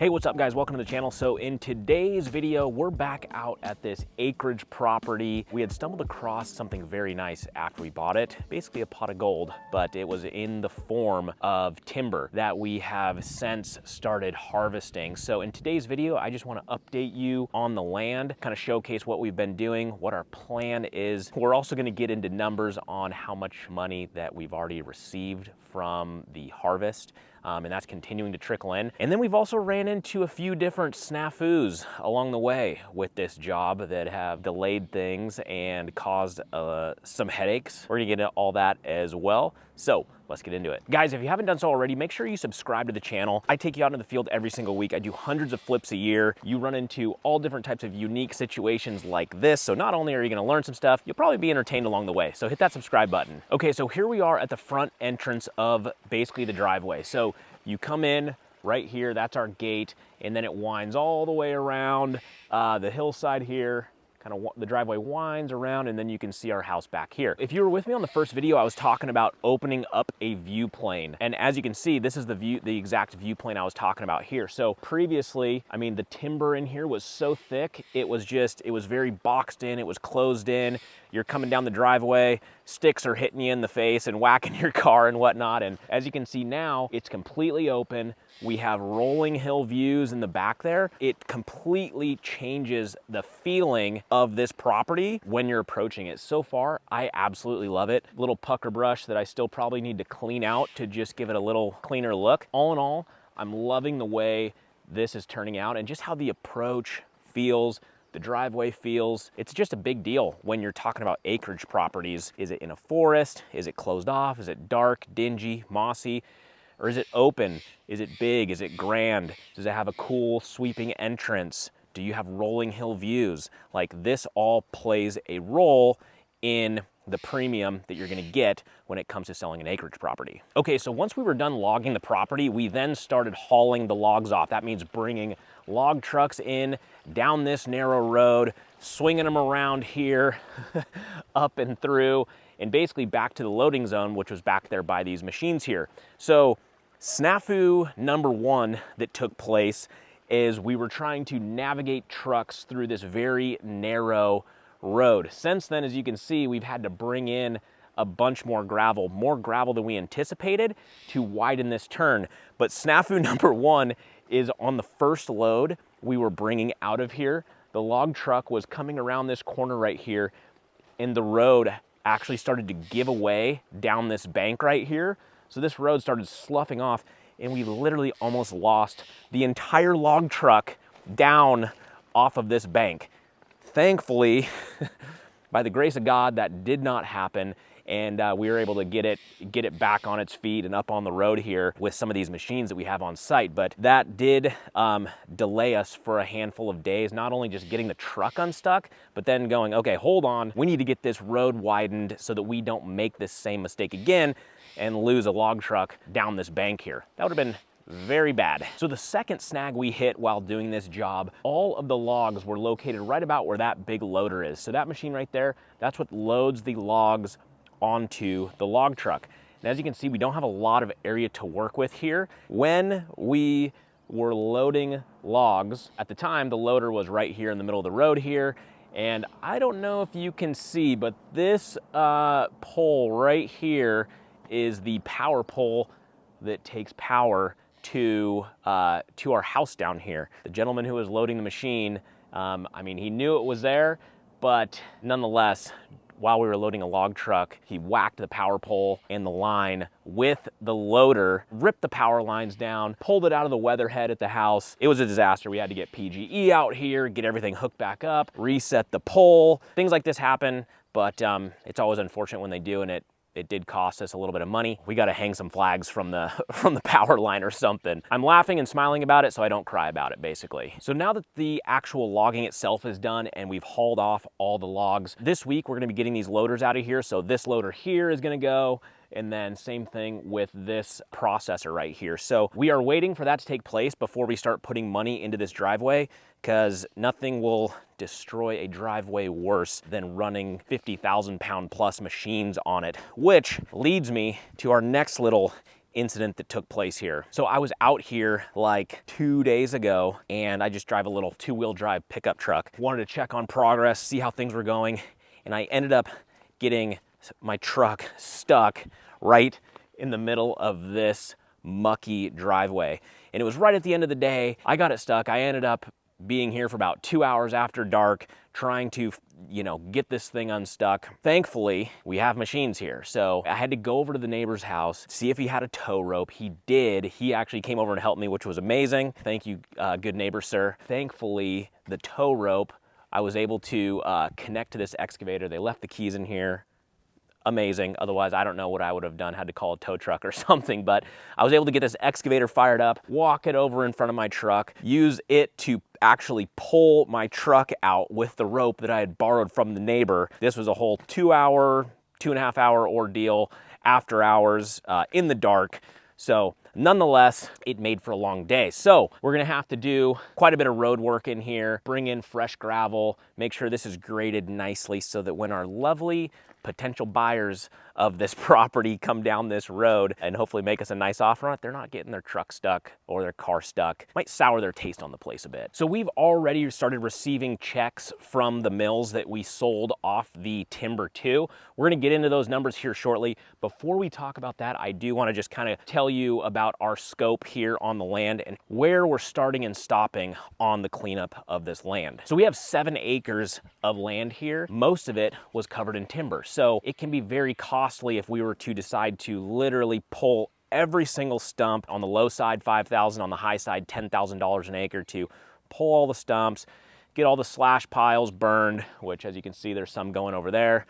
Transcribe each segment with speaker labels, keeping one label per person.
Speaker 1: Hey, what's up guys? Welcome to the channel. So in today's video, we're back out at this Acreage property. We had stumbled across something very nice after we bought it, basically a pot of gold, but it was in the form of timber that we have since started harvesting. So in today's video, I just want to update you on the land, kind of showcase what we've been doing, what our plan is. We're also going to get into numbers on how much money that we've already received from the harvest. And that's continuing to trickle in. And then we've also ran into a few different snafus along the way with this job that have delayed things and caused some headaches. We're gonna get into all that as well. So let's get into it. Guys, if you haven't done so already, make sure you subscribe to the channel. I take you out into the field every single week. I do hundreds of flips a year. You run into all different types of unique situations like this. So not only are you gonna learn some stuff, you'll probably be entertained along the way. So hit that subscribe button. Okay, so here we are at the front entrance of basically the driveway. So you come in right here, that's our gate, and then it winds all the way around the hillside here. Kind of the driveway winds around, and then you can see our house back here. If you were with me on the first video, I was talking about opening up a view plane. And as you can see, this is the exact view plane I was talking about here. So previously, I mean, the timber in here was so thick, it was very boxed in, it was closed in. You're coming down the driveway, sticks are hitting you in the face and whacking your car and whatnot. And as you can see now, it's completely open. We have rolling hill views in the back there. It completely changes the feeling of this property when you're approaching it. So far, I absolutely love it. Little pucker brush that I still probably need to clean out to just give it a little cleaner look. All in all, I'm loving the way this is turning out and just how the approach feels. The driveway feels. It's just a big deal when you're talking about acreage properties. Is it in a forest? Is it closed off? Is it dark, dingy, mossy? Or is it open? Is it big? Is it grand? Does it have a cool sweeping entrance? Do you have rolling hill views? Like, this all plays a role in the premium that you're gonna get when it comes to selling an acreage property. Okay, so once we were done logging the property, we then started hauling the logs off. That means bringing log trucks in down this narrow road, swinging them around here, up and through, and basically back to the loading zone, which was back there by these machines here. So snafu number one that took place is we were trying to navigate trucks through this very narrow road. Since then, as you can see, we've had to bring in a bunch more gravel than we anticipated to widen this turn. But snafu number one is on the first load we were bringing out of here. The log truck was coming around this corner right here, and the road actually started to give away down this bank right here. So this road started sloughing off, and we literally almost lost the entire log truck down off of this bank. Thankfully, by the grace of God, that did not happen, and we were able to get it back on its feet and up on the road here with some of these machines that we have on site. But that did delay us for a handful of days, not only just getting the truck unstuck, but then going, okay, hold on, we need to get this road widened so that we don't make this same mistake again and lose a log truck down this bank here. That would have been very bad. So the second snag we hit while doing this job, all of the logs were located right about where that big loader is. So that machine right there, that's what loads the logs onto the log truck. And as you can see, we don't have a lot of area to work with here. When we were loading logs, at the time, the loader was right here in the middle of the road here. And I don't know if you can see, but this pole right here is the power pole that takes power to our house down here. The gentleman who was loading the machine, I mean, he knew it was there, but nonetheless, while we were loading a log truck, he whacked the power pole and the line with the loader, ripped the power lines down, pulled it out of the weatherhead at the house. It was a disaster. We had to get PGE out here, get everything hooked back up, reset the pole. Things like this happen, but it's always unfortunate when they do, and it did cost us a little bit of money. We got to hang some flags from the power line or something. I'm laughing and smiling about it so I don't cry about it, basically. So now that the actual logging itself is done and we've hauled off all the logs, this week we're gonna be getting these loaders out of here. So this loader here is gonna go, and then same thing with this processor right here. So we are waiting for that to take place before we start putting money into this driveway, because nothing will destroy a driveway worse than running 50,000 pound plus machines on it, which leads me to our next little incident that took place here. So I was out here like 2 days ago, and I just drive a little 2-wheel drive pickup truck. Wanted to check on progress, see how things were going, and I ended up getting my truck stuck right in the middle of this mucky driveway. And it was right at the end of the day. I got it stuck. I ended up being here for about 2 hours after dark, trying to, get this thing unstuck. Thankfully, we have machines here. So I had to go over to the neighbor's house, see if he had a tow rope. He did. He actually came over and helped me, which was amazing. Thank you, good neighbor, sir. Thankfully, the tow rope, I was able to connect to this excavator. They left the keys in here. Amazing. Otherwise, I don't know what I would have done, had to call a tow truck or something, but I was able to get this excavator fired up, walk it over in front of my truck, use it to actually pull my truck out with the rope that I had borrowed from the neighbor. This was a whole 2.5 hour ordeal after hours in the dark. So nonetheless, it made for a long day. So we're gonna have to do quite a bit of road work in here, bring in fresh gravel, make sure this is graded nicely so that when our lovely potential buyers of this property come down this road and hopefully make us a nice offer on it, they're not getting their truck stuck or their car stuck. Might sour their taste on the place a bit. So we've already started receiving checks from the mills that we sold off the timber to. We're gonna get into those numbers here shortly. Before we talk about that, I do wanna just kind of tell you about our scope here on the land and where we're starting and stopping on the cleanup of this land. So we have 7 acres of land here. Most of it was covered in timber. So it can be very costly if we were to decide to literally pull every single stump, on the low side $5,000, on the high side $10,000 an acre, to pull all the stumps, get all the slash piles burned, which as you can see there's some going over there,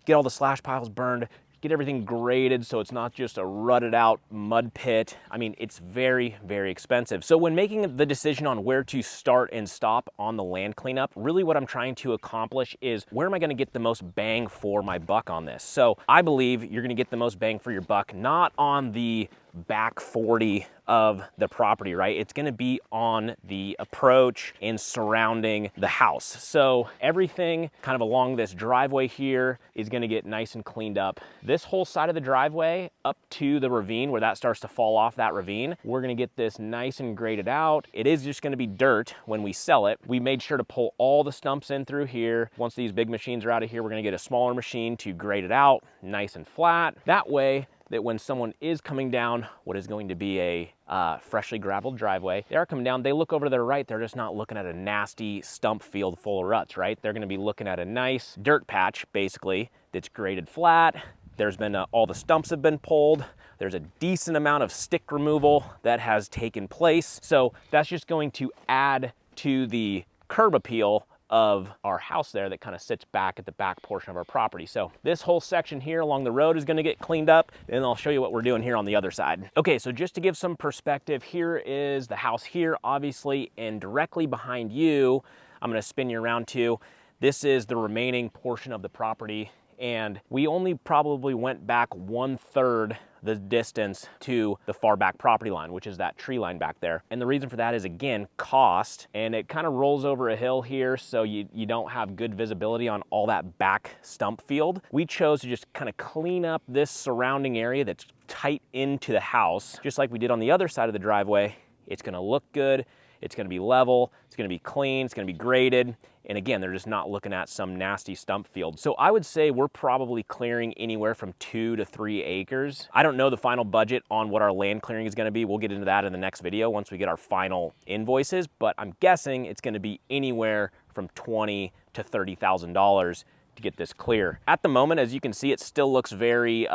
Speaker 1: get all the slash piles burned, get everything graded so it's not just a rutted out mud pit. I mean, it's very, very expensive. So when making the decision on where to start and stop on the land cleanup, really what I'm trying to accomplish is where am I gonna get the most bang for my buck on this? So I believe you're gonna get the most bang for your buck, not on the back 40 of the property, right? It's gonna be on the approach and surrounding the house. So everything kind of along this driveway here is gonna get nice and cleaned up. This whole side of the driveway up to the ravine where that starts to fall off that ravine, we're gonna get this nice and graded out. It is just gonna be dirt when we sell it. We made sure to pull all the stumps in through here. Once these big machines are out of here, we're gonna get a smaller machine to grade it out nice and flat. That way, that when someone is coming down what is going to be a freshly graveled driveway, they are coming down, they look over to their right, they're just not looking at a nasty stump field full of ruts, right? They're gonna be looking at a nice dirt patch, basically, that's graded flat. There's been, all the stumps have been pulled. There's a decent amount of stick removal that has taken place. So that's just going to add to the curb appeal of our house there that kind of sits back at the back portion of our property. So this whole section here along the road is gonna get cleaned up, and I'll show you what we're doing here on the other side. Okay, so just to give some perspective, here is the house here, obviously, and directly behind you, I'm gonna spin you around to, this is the remaining portion of the property, and we only probably went back 1/3 the distance to the far back property line, which is that tree line back there. And the reason for that is, again, cost, and it kind of rolls over a hill here, so you don't have good visibility on all that back stump field. We chose to just kind of clean up this surrounding area that's tight into the house, just like we did on the other side of the driveway. It's gonna look good, it's gonna be level, it's gonna be clean, it's gonna be graded. And again, they're just not looking at some nasty stump field. So I would say we're probably clearing anywhere from 2 to 3 acres. I don't know the final budget on what our land clearing is gonna be. We'll get into that in the next video once we get our final invoices, but I'm guessing it's gonna be anywhere from $20,000 to $30,000 to get this clear. At the moment, as you can see, it still looks very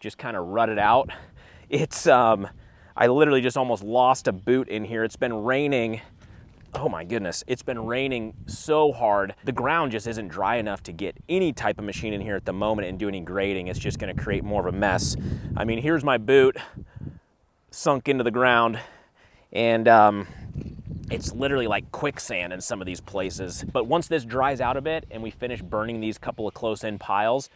Speaker 1: just kind of rutted out. It's, I literally just almost lost a boot in here. It's been raining. Oh my goodness, it's been raining so hard. The ground just isn't dry enough to get any type of machine in here at the moment and do any grading. It's just gonna create more of a mess. I mean, here's my boot sunk into the ground, and it's literally like quicksand in some of these places. But once this dries out a bit and we finish burning these couple of close-in piles,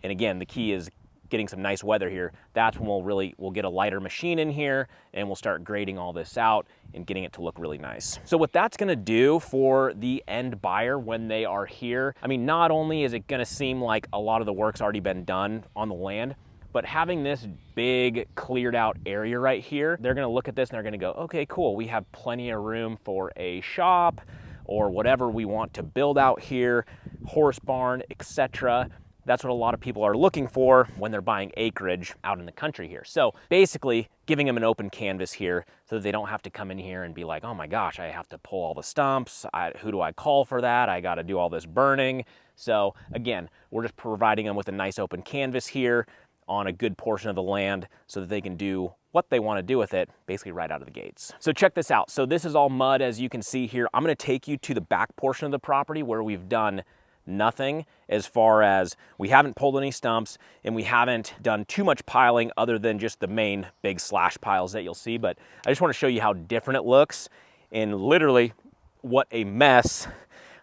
Speaker 1: and again, the key is getting some nice weather here, that's when we'll get a lighter machine in here and we'll start grading all this out and getting it to look really nice. So what that's gonna do for the end buyer when they are here, I mean, not only is it gonna seem like a lot of the work's already been done on the land, But having this big cleared out area right here, they're gonna look at this and they're gonna go, okay, cool, we have plenty of room for a shop or whatever we want to build out here, horse barn, etc. That's what a lot of people are looking for when they're buying acreage out in the country here. So basically giving them an open canvas here so that they don't have to come in here and be like, oh my gosh, I have to pull all the stumps. Who do I call for that? I got to do all this burning. So again, we're just providing them with a nice open canvas here on a good portion of the land so that they can do what they want to do with it basically right out of the gates. So check this out. So this is all mud, as you can see here. I'm going to take you to the back portion of the property where we've done nothing, as far as we haven't pulled any stumps and we haven't done too much piling other than just the main big slash piles that you'll see. But I just want to show you how different it looks and literally what a mess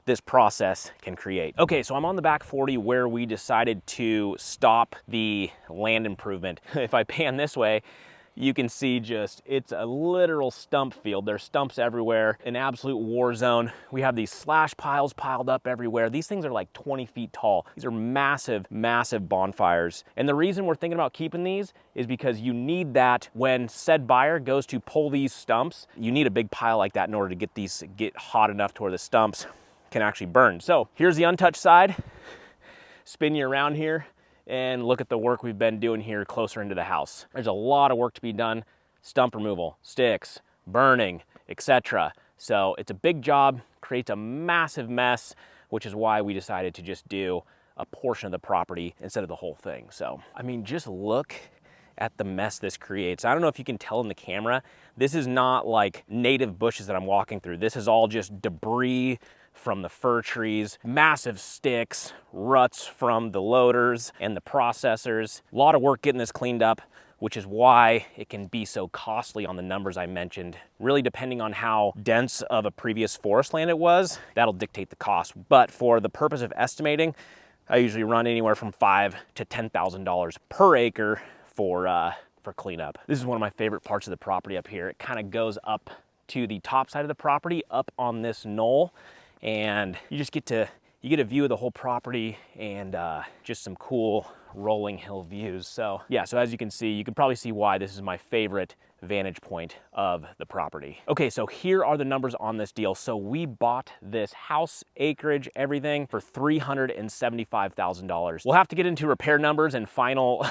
Speaker 1: this process can create. Okay, so I'm on the back 40 where we decided to stop the land improvement. If I pan this way, you can see just, it's a literal stump field. There's stumps everywhere, an absolute war zone. We have these slash piles piled up everywhere. These things are like 20 feet tall. These are massive, massive bonfires. And the reason we're thinking about keeping these is because you need that when said buyer goes to pull these stumps. You need a big pile like that in order to get hot enough to where the stumps can actually burn. So here's the untouched side. Spin you around here and look at the work we've been doing here closer into the house. There's a lot of work to be done. Stump removal, sticks, burning, etc. So it's a big job, creates a massive mess, which is why we decided to just do a portion of the property instead of the whole thing. So, I mean, just look at the mess this creates. I don't know if you can tell in the camera, this is not like native bushes that I'm walking through. This is all just debris from the fir trees, massive sticks, ruts from the loaders and the processors. A lot of work getting this cleaned up, which is why it can be so costly on the numbers I mentioned. Really depending on how dense of a previous forest land it was, that'll dictate the cost. But for the purpose of estimating, I usually run anywhere from $5,000 to $10,000 per acre for cleanup. This is one of my favorite parts of the property up here. It kind of goes up to the top side of the property, up on this knoll, and you just get a view of the whole property and just some cool rolling hill views. So yeah, so as you can see, you can probably see why this is my favorite vantage point of the property. Okay, so here are the numbers on this deal. So we bought this house, acreage, everything for $375,000. We'll have to get into repair numbers and final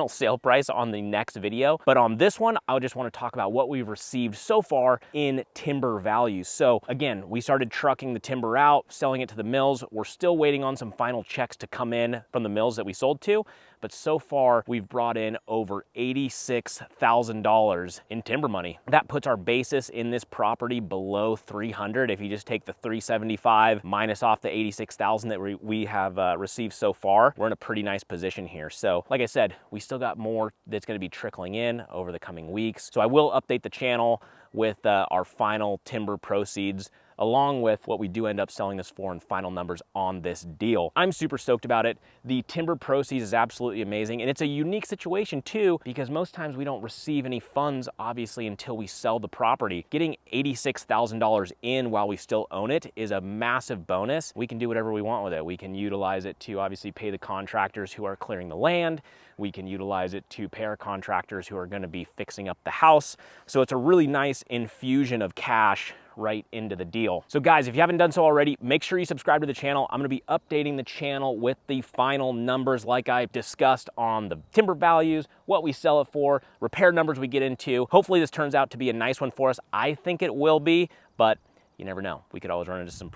Speaker 1: sale price on the next video. But on this one, I just want to talk about what we've received so far in timber values. So again, we started trucking the timber out, selling it to the mills. We're still waiting on some final checks to come in from the mills that we sold to. But so far, we've brought in over $86,000 in timber money. That puts our basis in this property below 300. If you just take the 375 minus off the 86,000 that we have received so far, we're in a pretty nice position here. So like I said, we still got more that's gonna be trickling in over the coming weeks. So I will update the channel with our final timber proceeds, along with what we do end up selling this for and final numbers on this deal. I'm super stoked about it. The timber proceeds is absolutely amazing, and it's a unique situation too, because most times we don't receive any funds, obviously, until we sell the property. Getting $86,000 in while we still own it is a massive bonus. We can do whatever we want with it. We can utilize it to obviously pay the contractors who are clearing the land. We can utilize it to pay our contractors who are gonna be fixing up the house. So it's a really nice infusion of cash right into the deal. So guys, if you haven't done so already, make sure you subscribe to the channel. I'm gonna be updating the channel with the final numbers like I discussed on the timber values, what we sell it for, repair numbers we get into. Hopefully this turns out to be a nice one for us. I think it will be, but you never know. We could always run into some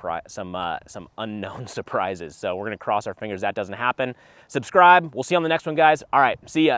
Speaker 1: unknown surprises. So we're gonna cross our fingers that doesn't happen. Subscribe. We'll see you on the next one, guys. All right, see ya.